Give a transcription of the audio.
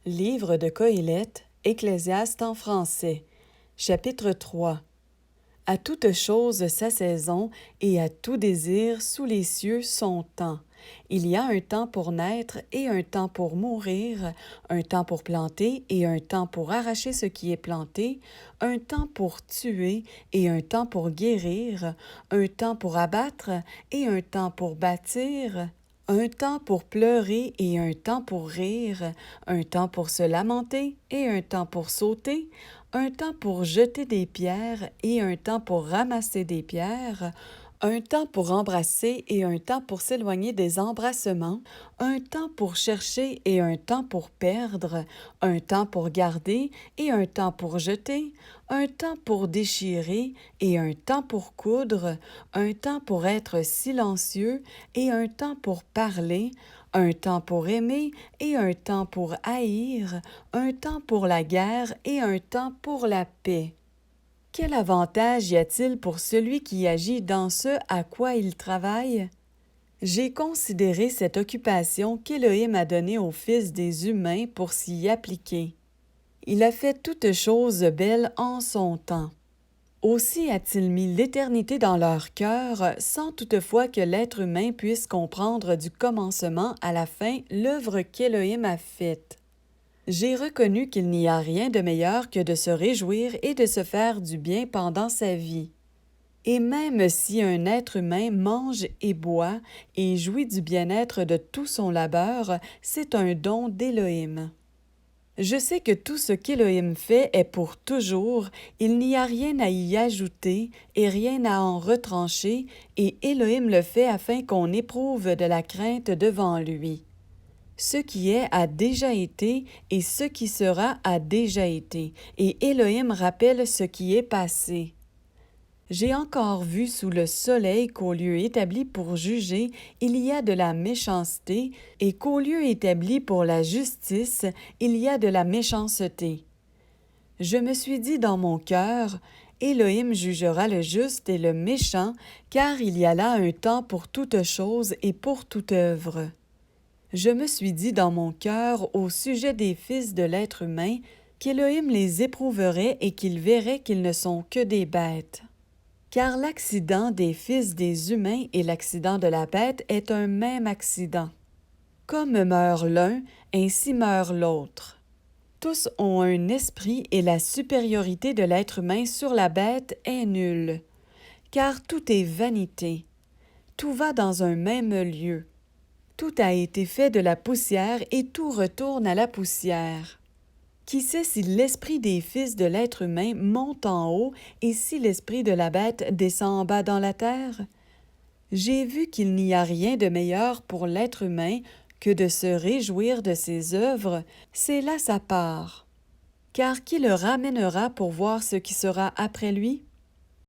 Livre de Coëlette, Ecclésiaste en français, chapitre 3. À toute chose sa saison, et à tout désir sous les cieux son temps. Il y a un temps pour naître et un temps pour mourir, un temps pour planter et un temps pour arracher ce qui est planté, un temps pour tuer et un temps pour guérir, un temps pour abattre et un temps pour bâtir, un temps pour pleurer et un temps pour rire, un temps pour se lamenter et un temps pour sauter, un temps pour jeter des pierres et un temps pour ramasser des pierres, un temps pour embrasser et un temps pour s'éloigner des embrassements, un temps pour chercher et un temps pour perdre, un temps pour garder et un temps pour jeter, un temps pour déchirer et un temps pour coudre, un temps pour être silencieux et un temps pour parler, un temps pour aimer et un temps pour haïr, un temps pour la guerre et un temps pour la paix. Quel avantage y a-t-il pour celui qui agit dans ce à quoi il travaille? J'ai considéré cette occupation qu'Élohim a donnée aux fils des humains pour s'y appliquer. Il a fait toutes choses belles en son temps. Aussi a-t-il mis l'éternité dans leur cœur, sans toutefois que l'être humain puisse comprendre du commencement à la fin l'œuvre qu'Élohim a faite. J'ai reconnu qu'il n'y a rien de meilleur que de se réjouir et de se faire du bien pendant sa vie. Et même si un être humain mange et boit et jouit du bien-être de tout son labeur, c'est un don d'Élohim. Je sais que tout ce qu'Élohim fait est pour toujours, il n'y a rien à y ajouter et rien à en retrancher, et Élohim le fait afin qu'on éprouve de la crainte devant lui. Ce qui est a déjà été, et ce qui sera a déjà été, et Élohim rappelle ce qui est passé. J'ai encore vu sous le soleil qu'au lieu établi pour juger, il y a de la méchanceté, et qu'au lieu établi pour la justice, il y a de la méchanceté. Je me suis dit dans mon cœur, Élohim jugera le juste et le méchant, car il y a là un temps pour toute chose et pour toute œuvre. Je me suis dit dans mon cœur au sujet des fils de l'être humain qu'Élohim les éprouverait et qu'il verrait qu'ils ne sont que des bêtes. Car l'accident des fils des humains et l'accident de la bête est un même accident. Comme meurt l'un, ainsi meurt l'autre. Tous ont un esprit et la supériorité de l'être humain sur la bête est nulle. Car tout est vanité. Tout va dans un même lieu. Tout a été fait de la poussière et tout retourne à la poussière. Qui sait si l'esprit des fils de l'être humain monte en haut et si l'esprit de la bête descend en bas dans la terre? J'ai vu qu'il n'y a rien de meilleur pour l'être humain que de se réjouir de ses œuvres, c'est là sa part. Car qui le ramènera pour voir ce qui sera après lui?